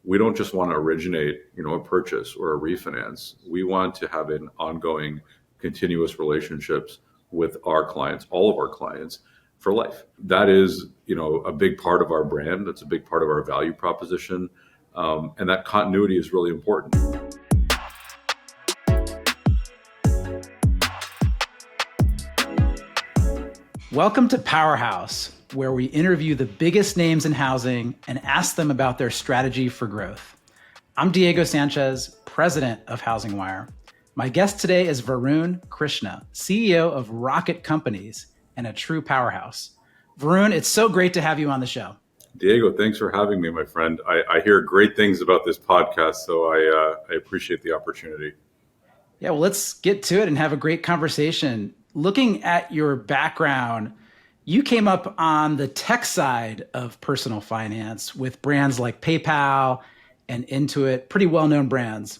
we don't just want to originate, a purchase or a refinance. We want to have an ongoing, continuous relationships with our clients, all of our clients, for life. That is, a big part of our brand. That's a big part of our value proposition. And that continuity is really important. Welcome to Powerhouse, where we interview the biggest names in housing and ask them about their strategy for growth. I'm Diego Sanchez, president of Housing Wire. My guest today is Varun Krishna, CEO of Rocket Companies and a true powerhouse. Varun, it's so great to have you on the show. Diego, thanks for having me, my friend. I hear great things about this podcast, so I appreciate the opportunity. Yeah, well, let's get to it and have a great conversation. Looking at your background, you came up on the tech side of personal finance with brands like PayPal and Intuit, pretty well-known brands.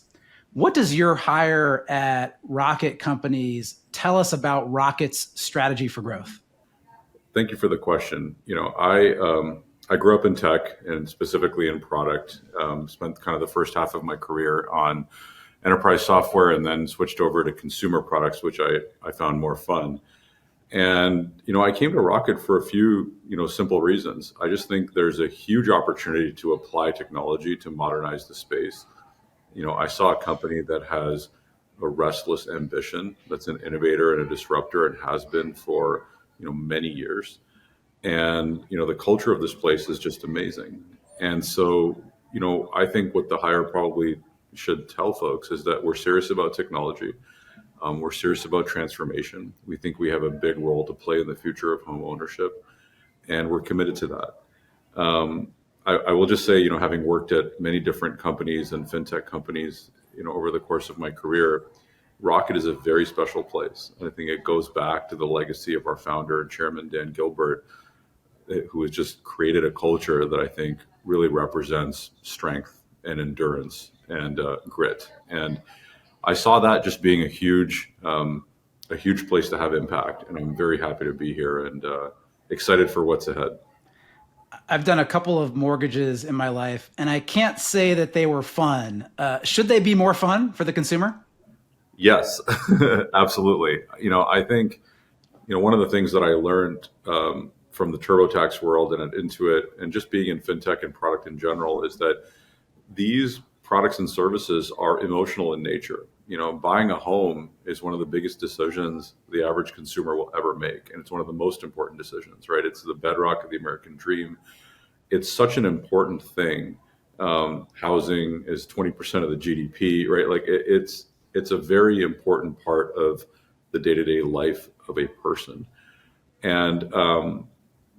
What does your hire at Rocket Companies tell us about Rocket's strategy for growth? Thank you for the question. I grew up in tech and specifically in product. Spent kind of the first half of my career on enterprise software and then switched over to consumer products, which I found more fun. And, I came to Rocket for a few, simple reasons. I just think there's a huge opportunity to apply technology to modernize the space. I saw a company that has a restless ambition, that's an innovator and a disruptor and has been for, many years. And, the culture of this place is just amazing. And so, I think what the hire probably should tell folks is that we're serious about technology. We're serious about transformation. We think we have a big role to play in the future of home ownership, and we're committed to that. I will just say, having worked at many different companies and fintech companies, over the course of my career, Rocket is a very special place. I think it goes back to the legacy of our founder and chairman, Dan Gilbert, who has just created a culture that I think really represents strength and endurance and grit. And I saw that just being a huge place to have impact. And I'm very happy to be here and excited for what's ahead. I've done a couple of mortgages in my life, and I can't say that they were fun. Should they be more fun for the consumer? Yes, absolutely. I think, one of the things that I learned from the TurboTax world and at Intuit and just being in fintech and product in general is that these products and services are emotional in nature. Buying a home is one of the biggest decisions the average consumer will ever make. And it's one of the most important decisions, right? It's the bedrock of the American dream. It's such an important thing. Housing is 20% of the GDP, right? Like it's a very important part of the day-to-day life of a person. And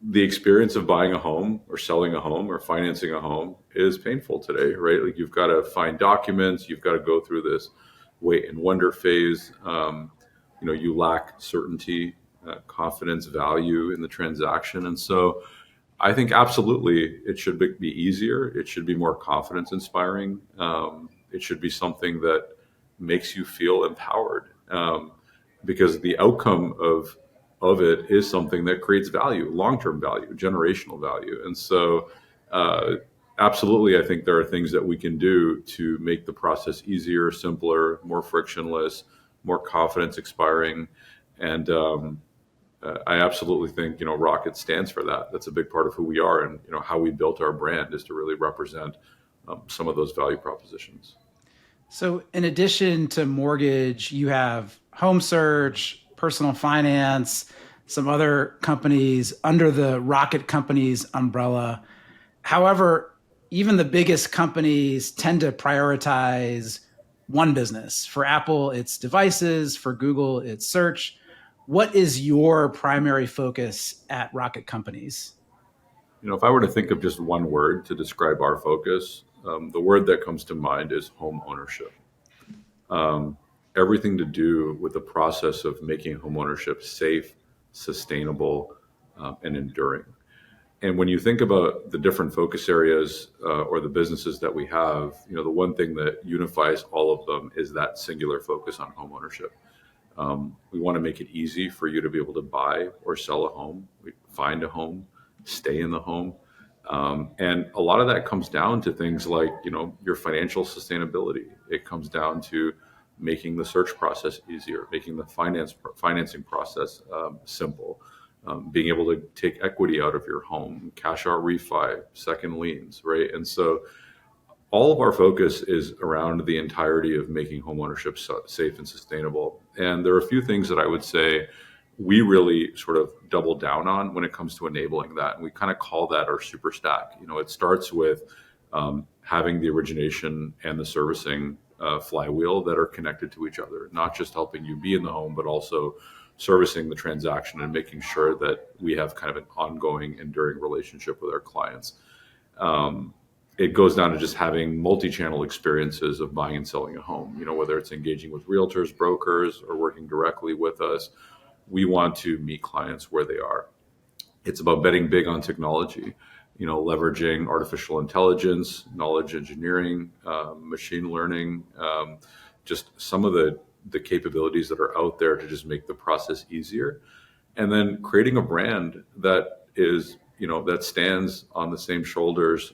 the experience of buying a home or selling a home or financing a home is painful today, right? Like you've got to find documents, you've got to go through this wait and wonder phase. You lack certainty, confidence, value in the transaction. And so I think absolutely it should be easier. It should be more confidence inspiring. It should be something that makes you feel empowered because the outcome of it is something that creates value, long-term value, generational value. And so absolutely, I think there are things that we can do to make the process easier, simpler, more frictionless, more confidence inspiring. And I absolutely think, Rocket stands for that. That's a big part of who we are. And, how we built our brand is to really represent some of those value propositions. So in addition to mortgage, you have home search, personal finance, some other companies under the Rocket Companies umbrella. However, even the biggest companies tend to prioritize one business. For Apple, it's devices. For Google, it's search. What is your primary focus at Rocket Companies? If I were to think of just one word to describe our focus, the word that comes to mind is home ownership. Everything to do with the process of making home ownership safe, sustainable, and enduring. And when you think about the different focus areas or the businesses that we have, the one thing that unifies all of them is that singular focus on home ownership. We want to make it easy for you to be able to buy or sell a home, find a home, stay in the home, And a lot of that comes down to things like, your financial sustainability. It comes down to making the search process easier, making the financing process simple, being able to take equity out of your home, cash out refi, second liens, right? And so all of our focus is around the entirety of making homeownership safe and sustainable. And there are a few things that I would say we really sort of double down on when it comes to enabling that. And we kind of call that our super stack. It starts with having the origination and the servicing flywheel that are connected to each other, not just helping you be in the home, but also servicing the transaction and making sure that we have kind of an ongoing, enduring relationship with our clients. It goes down to just having multi-channel experiences of buying and selling a home, whether it's engaging with realtors, brokers, or working directly with us. We want to meet clients where they are. It's about betting big on technology, leveraging artificial intelligence, knowledge engineering, machine learning, just some of the capabilities that are out there to just make the process easier. And then creating a brand that is, that stands on the same shoulders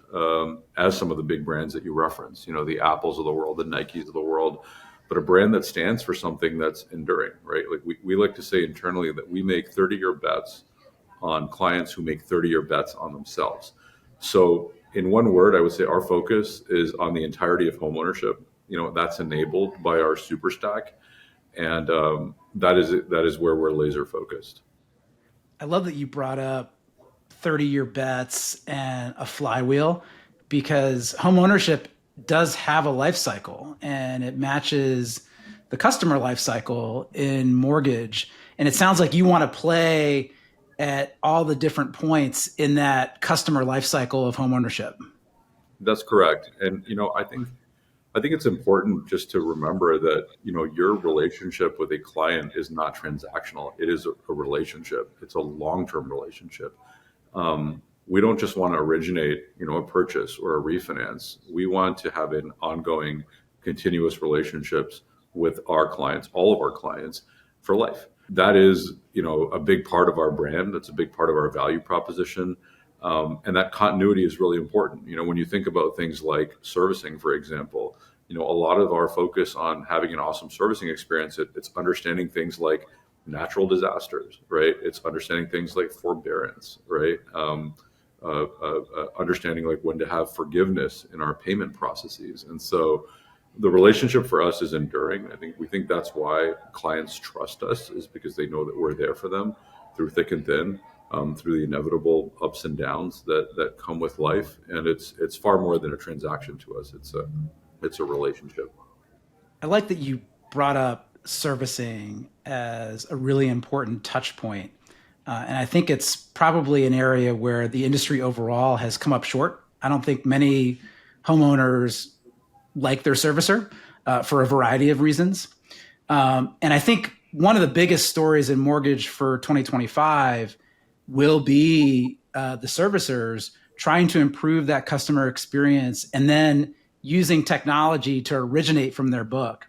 as some of the big brands that you reference, the Apples of the world, the Nikes of the world, but a brand that stands for something that's enduring, right? Like we like to say internally that we make 30-year bets on clients who make 30-year bets on themselves. So in one word, I would say our focus is on the entirety of homeownership. That's enabled by our super stack. And that is where we're laser focused. I love that you brought up 30-year bets and a flywheel, because home ownership does have a life cycle and it matches the customer life cycle in mortgage. And it sounds like you want to play at all the different points in that customer life cycle of home ownership. That's correct. And I think it's important just to remember that your relationship with a client is not transactional. It is a relationship. It's a long-term relationship. We don't just want to originate, a purchase or a refinance. We want to have an ongoing, continuous relationships with our clients, all of our clients, for life. That is, a big part of our brand. That's a big part of our value proposition. And that continuity is really important. When you think about things like servicing, for example, a lot of our focus on having an awesome servicing experience, it's understanding things like natural disasters, right? It's understanding things like forbearance, right? Understanding like when to have forgiveness in our payment processes. And so the relationship for us is enduring. We think that's why clients trust us, is because they know that we're there for them through thick and thin, through the inevitable ups and downs that come with life. And it's far more than a transaction to us. It's a relationship. I like that you brought up servicing as a really important touch point. And I think it's probably an area where the industry overall has come up short. I don't think many homeowners like their servicer for a variety of reasons. And I think one of the biggest stories in mortgage for 2025 will be the servicers trying to improve that customer experience and then using technology to originate from their book.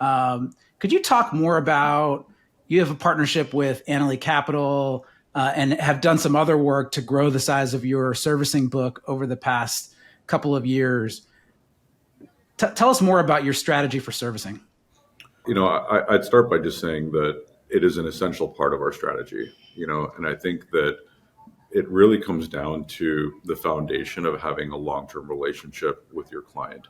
Could you talk more about, you have a partnership with Annaly Capital and have done some other work to grow the size of your servicing book over the past couple of years. Tell us more about your strategy for servicing. I'd start by just saying that it is an essential part of our strategy, and I think that it really comes down to the foundation of having a long-term relationship with your client.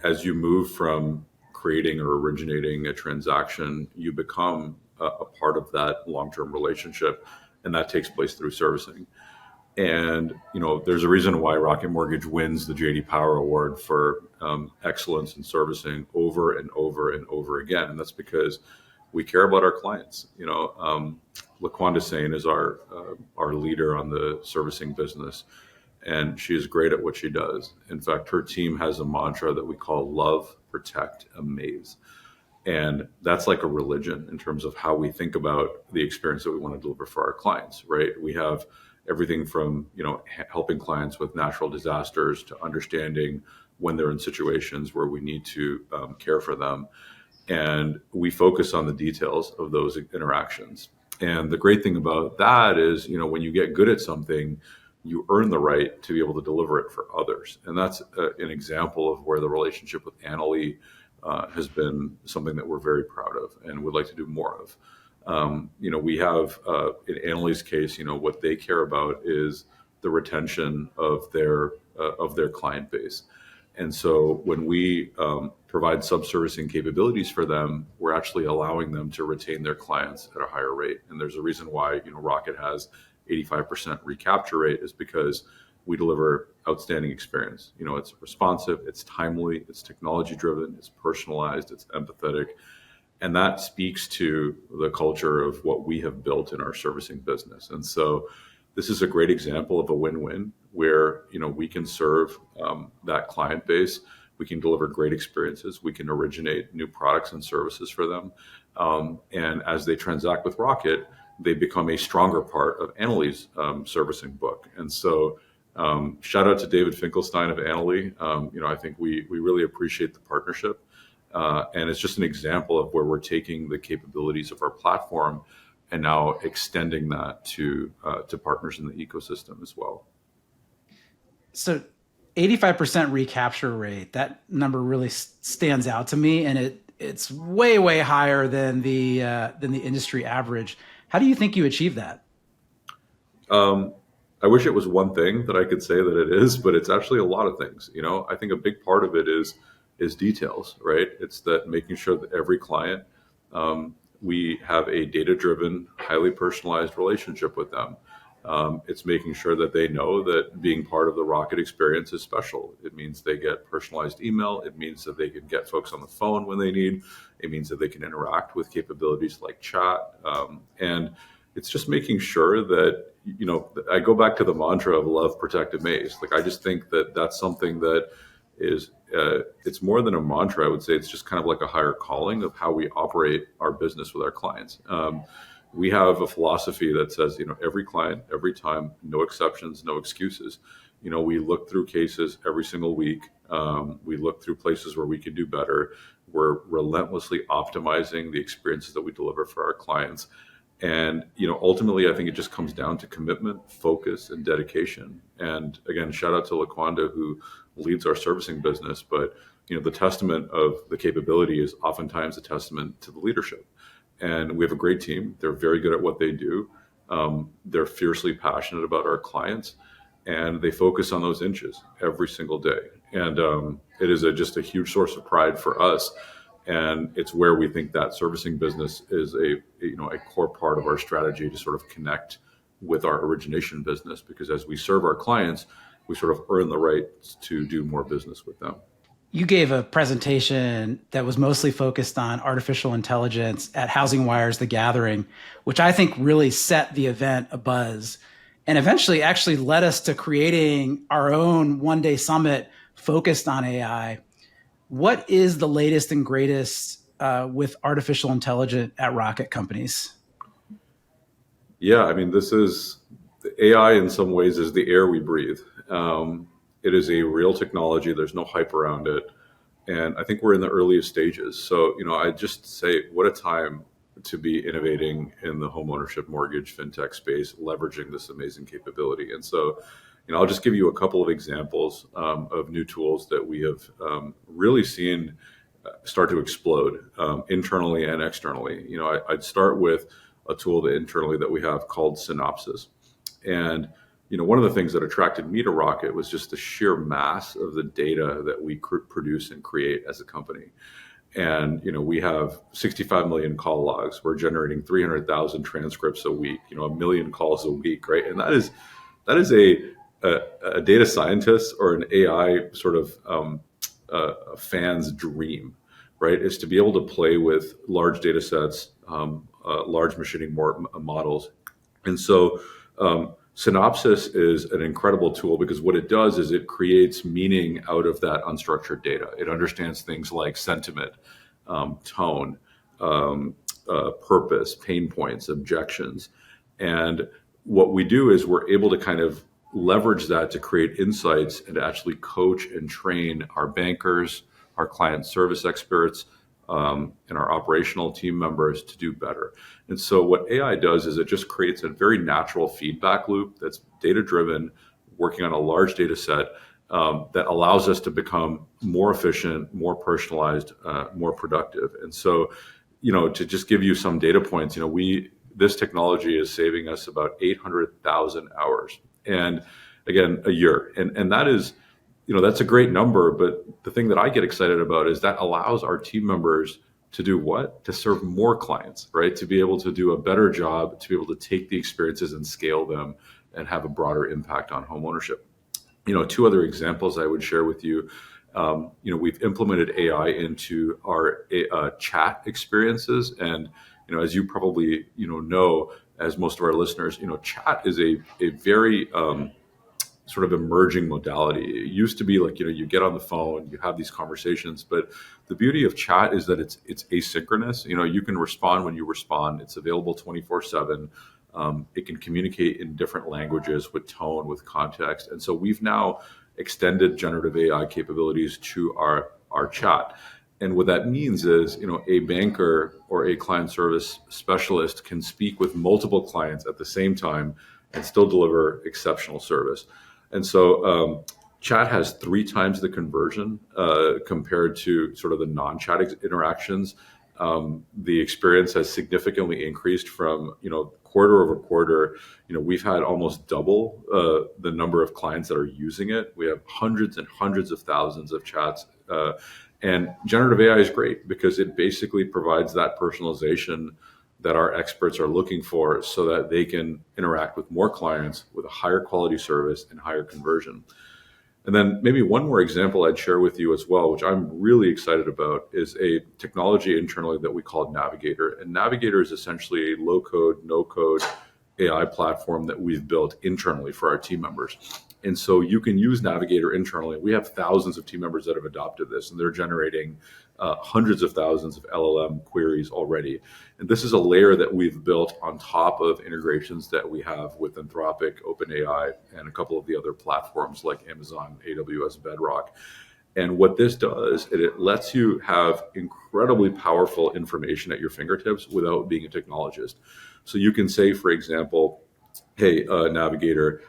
As you move from creating or originating a transaction, you become a part of that long-term relationship, and that takes place through servicing. And there's a reason why Rocket Mortgage wins the J.D. Power Award for excellence in servicing over and over and over again, and that's because we care about our clients. LaQuanda Sane is our leader on the servicing business, and she is great at what she does. In fact, her team has a mantra that we call love, protect, amaze. And that's like a religion in terms of how we think about the experience that we want to deliver for our clients, right? We have everything from, helping clients with natural disasters to understanding when they're in situations where we need to care for them. And we focus on the details of those interactions. And the great thing about that is, when you get good at something, you earn the right to be able to deliver it for others. And that's an example of where the relationship with Annalee has been something that we're very proud of and would like to do more of. We have, in Annalee's case, what they care about is the retention of their client base. And so when we provide subservicing capabilities for them, we're actually allowing them to retain their clients at a higher rate. And there's a reason why Rocket has 85% recapture rate, is because we deliver outstanding experience. It's responsive, it's timely, it's technology driven, it's personalized, it's empathetic. And that speaks to the culture of what we have built in our servicing business. And so this is a great example of a win-win where we can serve that client base, we can deliver great experiences, we can originate new products and services for them, and as they transact with Rocket, they become a stronger part of Annalee's servicing book. And so shout out to David Finkelstein of Annalee. I think we really appreciate the partnership. And it's just an example of where we're taking the capabilities of our platform and now extending that to partners in the ecosystem as well. So 85% recapture rate, that number really stands out to me, and it's way, way higher than the industry average. How do you think you achieve that? I wish it was one thing that I could say that it is, but it's actually a lot of things. I think a big part of it is details, right? It's that making sure that every client, we have a data-driven, highly personalized relationship with them. It's making sure that they know that being part of the Rocket experience is special. It means they get personalized email. It means that they can get folks on the phone when they need. It means that they can interact with capabilities like chat. And it's just making sure that, I go back to the mantra of love, protect, amaze. Like, I just think that that's something that is, it's more than a mantra. I would say it's just kind of like a higher calling of how we operate our business with our clients. We have a philosophy that says, every client, every time, no exceptions, no excuses. We look through cases every single week. We look through places where we can do better. We're relentlessly optimizing the experiences that we deliver for our clients. And, ultimately, I think it just comes down to commitment, focus, and dedication. And again, shout out to LaQuanda, who leads our servicing business. But, the testament of the capability is oftentimes a testament to the leadership. And we have a great team. They're very good at what they do. They're fiercely passionate about our clients, and they focus on those inches every single day. And it is just a huge source of pride for us. And it's where we think that servicing business is a core part of our strategy to sort of connect with our origination business, because as we serve our clients, we sort of earn the right to do more business with them. You gave a presentation that was mostly focused on artificial intelligence at Housing Wire's The Gathering, which I think really set the event abuzz and eventually actually led us to creating our own one-day summit focused on AI. What is the latest and greatest with artificial intelligence at Rocket Companies? Yeah, I mean, this is AI in some ways is the air we breathe. It is a real technology. There's no hype around it. And I think we're in the earliest stages. So, I just say, what a time to be innovating in the homeownership mortgage fintech space, leveraging this amazing capability. And so, I'll just give you a couple of examples of new tools that we have really seen start to explode internally and externally. I'd start with a tool that internally that we have called Synopsis. And one of the things that attracted me to Rocket was just the sheer mass of the data that we produce and create as a company. And, we have 65 million call logs. We're generating 300,000 transcripts a week, a million calls a week, right? And that is a data scientist or an AI sort of a fan's dream, right? Is to be able to play with large data sets, large machining models. And so, Synopsis is an incredible tool because what it does is it creates meaning out of that unstructured data. It understands things like sentiment, tone, purpose, pain points, objections. And what we do is we're able to kind of leverage that to create insights and to actually coach and train our bankers, our client service experts, and our operational team members to do better. And so what AI does is it just creates a very natural feedback loop that's data-driven, working on a large data set that allows us to become more efficient, more personalized, more productive. And so, to just give you some data points, this technology is saving us about 800,000 hours, and again, a year. And that is, that's a great number. But the thing that I get excited about is that allows our team members to do what? To serve more clients, right? To be able to do a better job, to be able to take the experiences and scale them and have a broader impact on homeownership. Two other examples I would share with you. We've implemented AI into our chat experiences, and as you probably know, as most of our listeners, chat is a very sort of emerging modality. It used to be like, you get on the phone, you have these conversations, but the beauty of chat is that it's asynchronous. You can respond when you respond. It's available 24/7. It can communicate in different languages with tone, with context. And so we've now extended generative AI capabilities to our chat. And what that means is, a banker or a client service specialist can speak with multiple clients at the same time and still deliver exceptional service. And so chat has 3 times the conversion compared to sort of the non-chat interactions. The experience has significantly increased from, quarter over quarter. We've had almost double the number of clients that are using it. We have hundreds and hundreds of thousands of chats. And generative AI is great because it basically provides that personalization that our experts are looking for so that they can interact with more clients with a higher quality service and higher conversion. And then maybe one more example I'd share with you as well, which I'm really excited about, is a technology internally that we call Navigator. And Navigator is essentially a low-code, no-code AI platform that we've built internally for our team members. And so you can use Navigator internally. We have thousands of team members that have adopted this, and they're generating hundreds of thousands of LLM queries already. And this is a layer that we've built on top of integrations that we have with Anthropic, OpenAI, and a couple of the other platforms like Amazon, AWS, Bedrock. And what this does, it lets you have incredibly powerful information at your fingertips without being a technologist. So you can say, for example, hey, Navigator,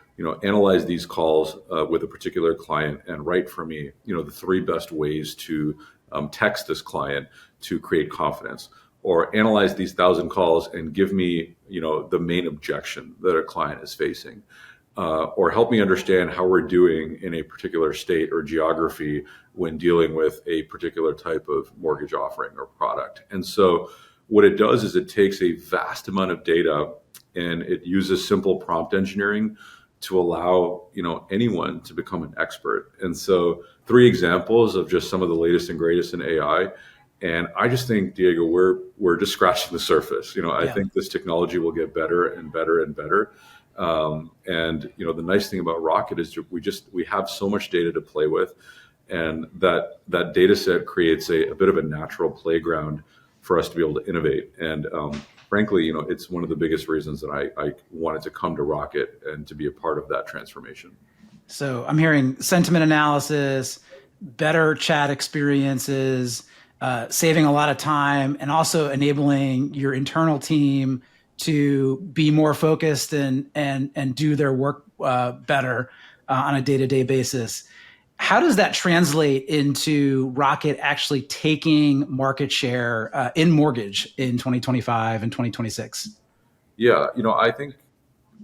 analyze these calls with a particular client and write for me, the 3 best ways to text this client to create confidence, or analyze these 1,000 calls and give me, the main objection that a client is facing, or help me understand how we're doing in a particular state or geography when dealing with a particular type of mortgage offering or product. And so what it does is it takes a vast amount of data and it uses simple prompt engineering to allow anyone to become an expert. And so 3 examples of just some of the latest and greatest in AI. And I just think, Diego, we're just scratching the surface. I think this technology will get better and better and better. And the nice thing about Rocket is we have so much data to play with, and that data set creates a bit of a natural playground for us to be able to innovate. And frankly, it's one of the biggest reasons that I wanted to come to Rocket and to be a part of that transformation. So I'm hearing sentiment analysis, better chat experiences, saving a lot of time, and also enabling your internal team to be more focused and do their work better on a day-to-day basis. How does that translate into Rocket actually taking market share in mortgage in 2025 and 2026? Yeah, I think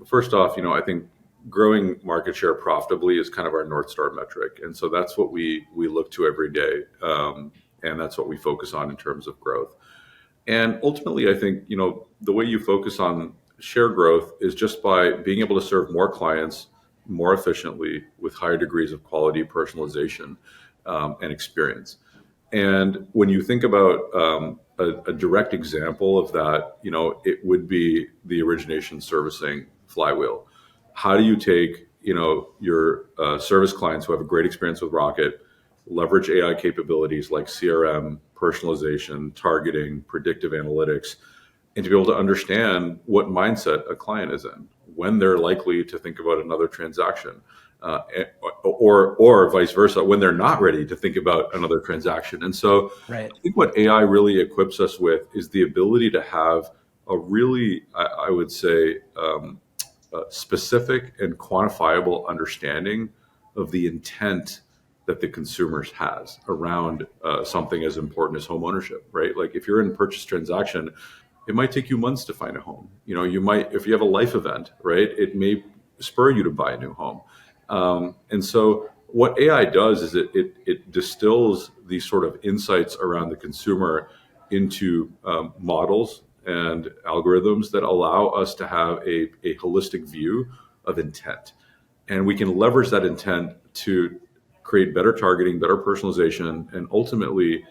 first off, I think growing market share profitably is kind of our North Star metric. And so that's what we look to every day. And that's what we focus on in terms of growth. And ultimately, I think, the way you focus on share growth is just by being able to serve more clients more efficiently with higher degrees of quality, personalization, and experience. And when you think about a direct example of that, it would be the origination servicing flywheel. How do you take, your service clients who have a great experience with Rocket, leverage AI capabilities like CRM, personalization, targeting, predictive analytics, and to be able to understand what mindset a client is in, when they're likely to think about another transaction, or vice versa, when they're not ready to think about another transaction. And so Right. I think what AI really equips us with is the ability to have a really, I would say, specific and quantifiable understanding of the intent that the consumers has around something as important as home ownership, right? Like if you're in a purchase transaction, it might take you months to find a home. You might, if you have a life event, right, it may spur you to buy a new home. And so what AI does is it distills these sort of insights around the consumer into models and algorithms that allow us to have a holistic view of intent. And we can leverage that intent to create better targeting, better personalization, and ultimately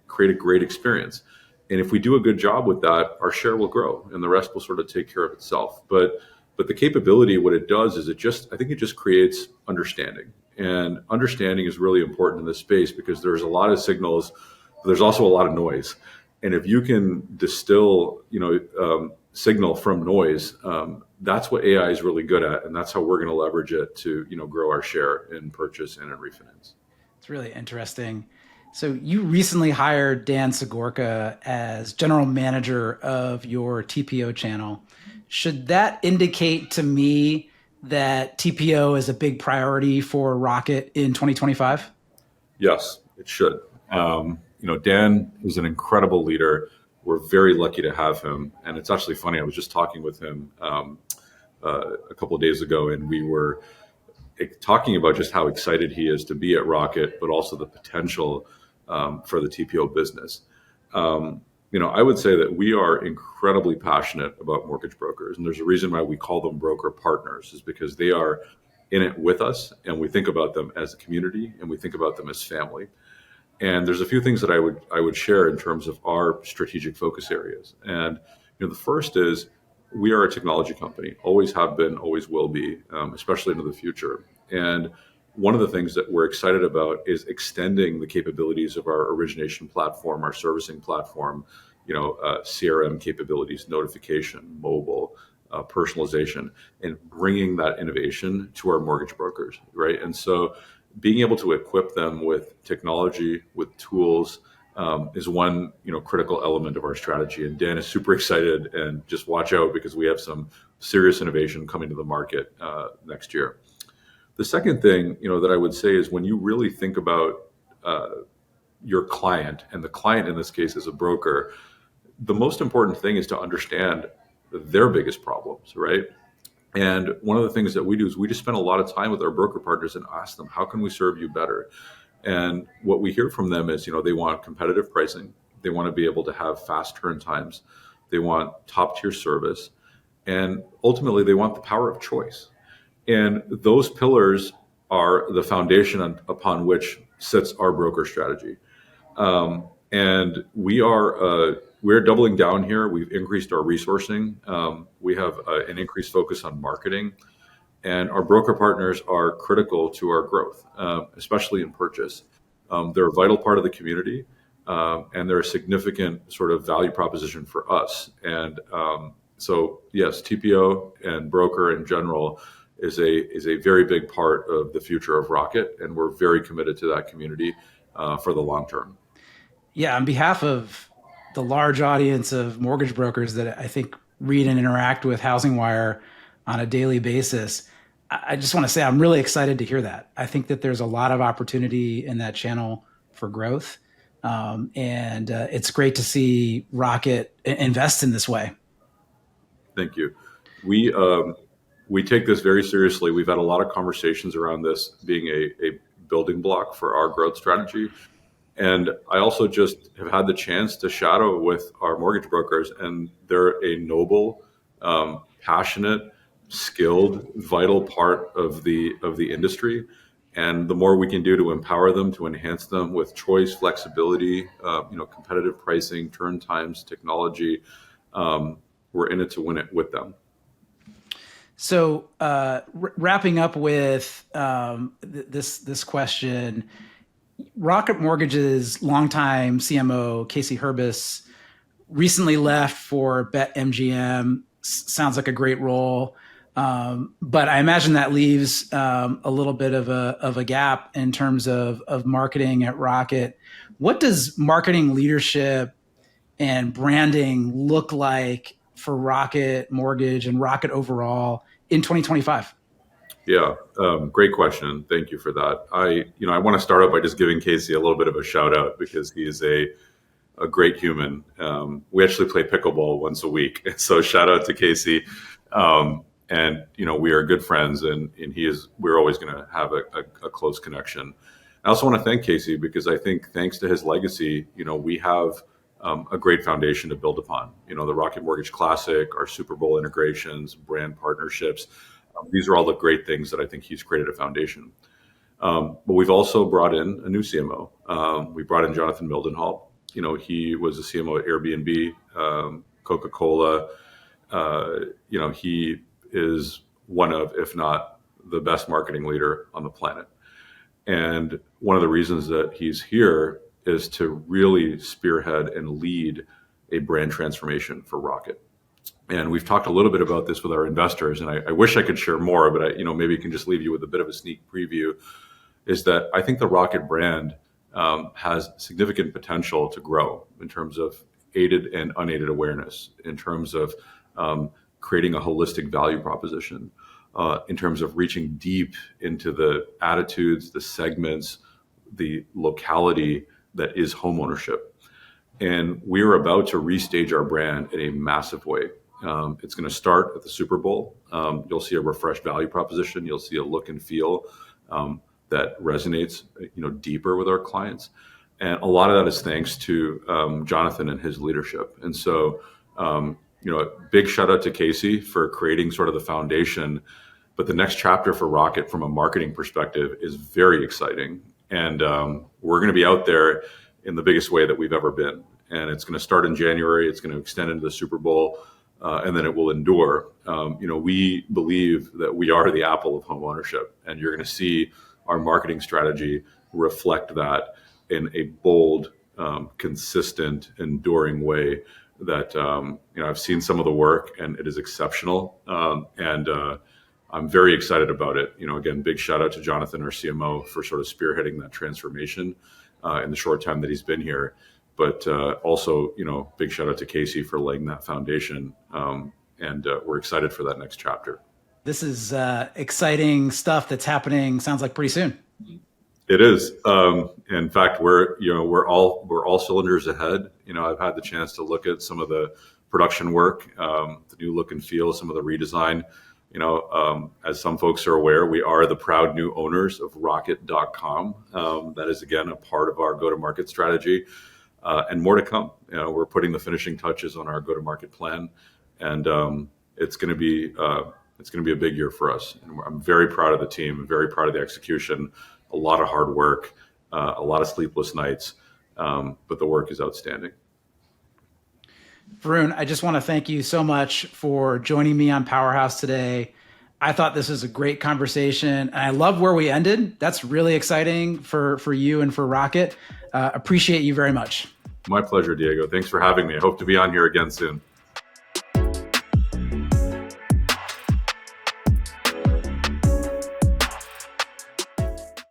create a great experience. And if we do a good job with that, our share will grow and the rest will sort of take care of itself. But the capability, what it does is I think it just creates understanding. And understanding is really important in this space because there's a lot of signals, but there's also a lot of noise. And if you can distill, signal from noise, that's what AI is really good at, and that's how we're going to leverage it to, grow our share in purchase and in refinance. It's really interesting. So you recently hired Dan Sigorka as general manager of your TPO channel. Should that indicate to me that TPO is a big priority for Rocket in 2025? Yes, it should. Dan is an incredible leader. We're very lucky to have him. And it's actually funny. I was just talking with him a couple of days ago, and we were talking about just how excited he is to be at Rocket, but also the potential for the TPO business. I would say that we are incredibly passionate about mortgage brokers. And there's a reason why we call them broker partners, is because they are in it with us, and we think about them as a community, and we think about them as family. And there's a few things that I would share in terms of our strategic focus areas. And the first is we are a technology company, always have been, always will be, especially into the future. And one of the things that we're excited about is extending the capabilities of our origination platform, our servicing platform, CRM capabilities, notification, mobile, personalization, and bringing that innovation to our mortgage brokers, right? And so being able to equip them with technology, with tools, is one critical element of our strategy. And Dan is super excited, and just watch out because we have some serious innovation coming to the market next year. The second thing that I would say is when you really think about your client, and the client in this case is a broker, the most important thing is to understand their biggest problems, right? And one of the things that we do is we just spend a lot of time with our broker partners and ask them, how can we serve you better? And what we hear from them is, they want competitive pricing. They want to be able to have fast turn times. They want top tier service. And ultimately, they want the power of choice. And those pillars are the foundation upon which sits our broker strategy. And we're doubling down here. We've increased our resourcing. We have an increased focus on marketing. And our broker partners are critical to our growth, especially in purchase. They're a vital part of the community, and they're a significant sort of value proposition for us. And so, yes, TPO and broker in general is a very big part of the future of Rocket, and we're very committed to that community for the long term. Yeah, on behalf of the large audience of mortgage brokers that I think read and interact with Housing Wire on a daily basis, I just want to say I'm really excited to hear that. I think that there's a lot of opportunity in that channel for growth. And it's great to see Rocket invest in this way. Thank you. We take this very seriously. We've had a lot of conversations around this being a building block for our growth strategy. And I also just have had the chance to shadow with our mortgage brokers, and they're a noble, passionate, skilled, vital part of the industry. And the more we can do to empower them, to enhance them with choice, flexibility, competitive pricing, turn times, technology, we're in it to win it with them. So wrapping up with this question, Rocket Mortgage's longtime CMO, Casey Herbis, recently left for BetMGM. Sounds like a great role. But I imagine that leaves a little bit of a gap in terms of marketing at Rocket. What does marketing leadership and branding look like for Rocket Mortgage and Rocket overall in 2025? Yeah, great question. Thank you for that. I want to start out by just giving Casey a little bit of a shout out because he is a great human. We actually play pickleball once a week, so shout out to Casey. And we are good friends, and we're always going to have a close connection. I also want to thank Casey because I think thanks to his legacy, we have a great foundation to build upon. The Rocket Mortgage Classic, our Super Bowl integrations, brand partnerships. These are all the great things that I think he's created a foundation. But we've also brought in a new CMO. We brought in Jonathan Mildenhall. He was a CMO at Airbnb, Coca-Cola. He is one of, if not the best marketing leader on the planet. And one of the reasons that he's here is to really spearhead and lead a brand transformation for Rocket. And we've talked a little bit about this with our investors, and I wish I could share more, but maybe I can just leave you with a bit of a sneak preview, is that I think the Rocket brand has significant potential to grow in terms of aided and unaided awareness, in terms of creating a holistic value proposition, in terms of reaching deep into the attitudes, the segments, the locality that is homeownership. And we are about to restage our brand in a massive way. It's going to start at the Super Bowl. You'll see a refreshed value proposition. You'll see a look and feel that resonates, deeper with our clients. And a lot of that is thanks to Jonathan and his leadership. And so, big shout out to Casey for creating sort of the foundation. But the next chapter for Rocket from a marketing perspective is very exciting. And we're going to be out there in the biggest way that we've ever been. And it's going to start in January. It's going to extend into the Super Bowl. And then it will endure. We believe that we are the Apple of home ownership, and you're going to see our marketing strategy reflect that in a bold, consistent, enduring way that, I've seen some of the work and it is exceptional. And I'm very excited about it. Again, big shout out to Jonathan, our CMO, for sort of spearheading that transformation in the short time that he's been here. But also, big shout out to Casey for laying that foundation. And we're excited for that next chapter. This is exciting stuff that's happening. Sounds like pretty soon. It is. In fact, we're all cylinders ahead. I've had the chance to look at some of the production work, the new look and feel, some of the redesign. As some folks are aware, we are the proud new owners of Rocket.com. That is, again, a part of our go-to-market strategy. And more to come. We're putting the finishing touches on our go-to-market plan, and it's going to be a big year for us. And I'm very proud of the team. I'm very proud of the execution. A lot of hard work, a lot of sleepless nights, but the work is outstanding. Varun, I just want to thank you so much for joining me on Powerhouse today. I thought this was a great conversation, and I love where we ended. That's really exciting for you and for Rocket. Appreciate you very much. My pleasure, Diego. Thanks for having me. I hope to be on here again soon.